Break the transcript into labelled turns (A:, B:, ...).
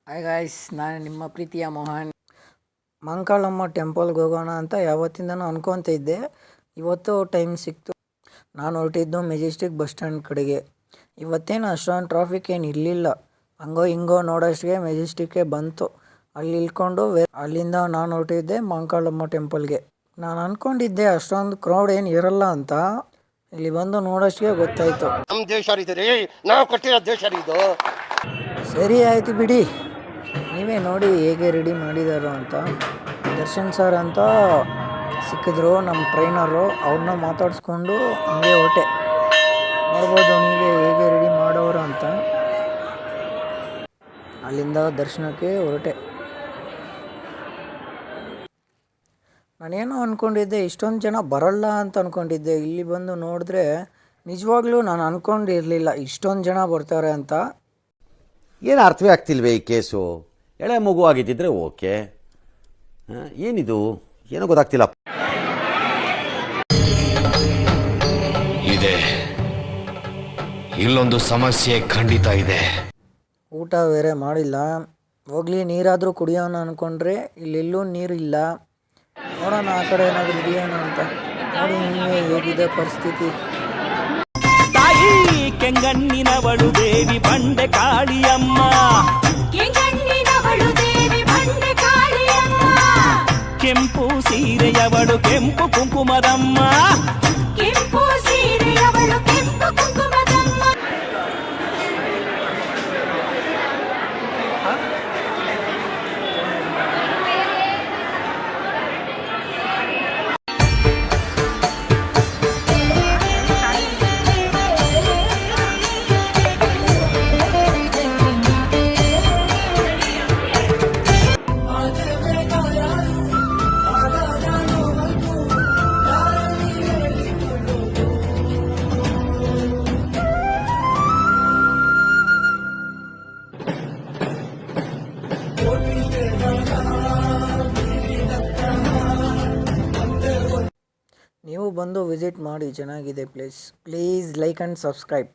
A: Hi guys, ನಾನು ನಿಮ್ಮ ಪ್ರೀತಿಯ ಮೋಹನ್. ಮಂಕಾಳಮ್ಮ ಟೆಂಪಲ್ಗೆ ಹೋಗೋಣ ಅಂತ ಯಾವತ್ತಿಂದನೂ ಅನ್ಕೊತಿದ್ದೆ. ಇವತ್ತು ಟೈಮ್ ಸಿಕ್ತು. ನಾನು ಹೊರಟಿದ್ದು ಮೆಜೆಸ್ಟಿಕ್ ಬಸ್ ಸ್ಟ್ಯಾಂಡ್ ಕಡೆಗೆ. ಇವತ್ತೇನು ಅಷ್ಟೊಂದು ಟ್ರಾಫಿಕ್ ಏನು ಇರಲಿಲ್ಲ. ಹಂಗೋ ಹಿಂಗೋ ನೋಡೋಷ್ಟಿಗೆ ಮೆಜೆಸ್ಟಿಕ್ಕೆ ಬಂತು. ಅಲ್ಲಿ ಇಳ್ಕೊಂಡು ಅಲ್ಲಿಂದ ನಾನು ಹೊರಟಿದ್ದೆ ಮಂಕಾಳಮ್ಮ ಟೆಂಪಲ್ಗೆ. ನಾನು ಅಂದ್ಕೊಂಡಿದ್ದೆ ಅಷ್ಟೊಂದು ಕ್ರೌಡ್ ಏನು ಇರಲ್ಲ ಅಂತ. ಇಲ್ಲಿ ಬಂದು ನೋಡೋಷ್ಟಿಗೆ ಗೊತ್ತಾಯಿತು.
B: ನಮ್ಮ ದೇಶ ನಾವು ಕೊಟ್ಟಿರೋ ದೇಶ ಇದು.
A: ಸರಿ ಆಯಿತು ಬಿಡಿ, ನೀವೇ ನೋಡಿ ಹೇಗೆ ರೆಡಿ ಮಾಡಿದಾರೋ ಅಂತ. ದರ್ಶನ್ ಸರ್ ಅಂತ ಸಿಕ್ಕಿದ್ರು ನಮ್ಮ ಟ್ರೈನರು. ಅವ್ರನ್ನ ಮಾತಾಡಿಸ್ಕೊಂಡು ಹಂಗೆ ಹೊರಟೆ. ನೋಡ್ಬೋದು ನೀವೇ ಹೇಗೆ ರೆಡಿ ಮಾಡೋರು ಅಂತ. ಅಲ್ಲಿಂದ ದರ್ಶನಕ್ಕೆ ಹೊರಟೆ. ನಾನೇನೋ ಅಂದ್ಕೊಂಡಿದ್ದೆ ಇಷ್ಟೊಂದು ಜನ ಬರಲ್ಲ ಅಂತ ಅಂದ್ಕೊಂಡಿದ್ದೆ. ಇಲ್ಲಿ ಬಂದು ನೋಡಿದ್ರೆ ನಿಜವಾಗ್ಲೂ ನಾನು ಅಂದ್ಕೊಂಡಿರಲಿಲ್ಲ ಇಷ್ಟೊಂದು ಜನ ಬರ್ತಾರೆ ಅಂತ.
C: ಏನು ಅರ್ಥವೇ ಆಗ್ತಿಲ್ವೇ ಈ ಕೇಸು? ಎಳೆ ಮಗು ಆಗಿದ್ದಿದ್ರೆ ಓಕೆ, ಏನಿದು ಏನೋ ಗೊತ್ತಾಗ್ತಿಲ್ಲ.
D: ಇದೆ, ಇಲ್ಲೊಂದು ಸಮಸ್ಯೆ ಖಂಡಿತ ಇದೆ.
A: ಊಟ ಬೇರೆ ಮಾಡಿಲ್ಲ. ಹೋಗ್ಲಿ ನೀರಾದರೂ ಕುಡಿಯೋಣ ಅಂದ್ಕೊಂಡ್ರೆ ಇಲ್ಲೆಲ್ಲೂ ನೀರಿಲ್ಲ. ನೋಡೋಣ ಆ ಕಡೆ ಏನಾದರೂ ಇದೆಯೋಣ ಅಂತ. ನೋಡಿ ನೀವೇ ಹೇಗಿದೆ ಪರಿಸ್ಥಿತಿ.
E: ತಾಯಿ ಕೆಂಗಣ್ಣಿನವಳು ದೇವಿ ಬಂಡೆ ಕಾಳಿಯಮ್ಮ,
F: ಕೆಂಗಣ್ಣಿನವಳು ದೇವಿ ಬಂಡೆ ಕಾಳಿಯಮ್ಮ.
E: ಕೆಂಪು ಸೀರೆಯವಳು ಕೆಂಪು ಕುಂಕುಮದಮ್ಮ,
F: ಕೆಂಪು ಸೀರೆಯವಳು ಕೆಂಪು ಕುಂಕುಮದಮ್ಮ.
A: ನೀವು ಬಂದು ವಿಸಿಟ್ ಮಾಡಿ, ಚೆನ್ನಾಗಿದೆ place. Please like and subscribe.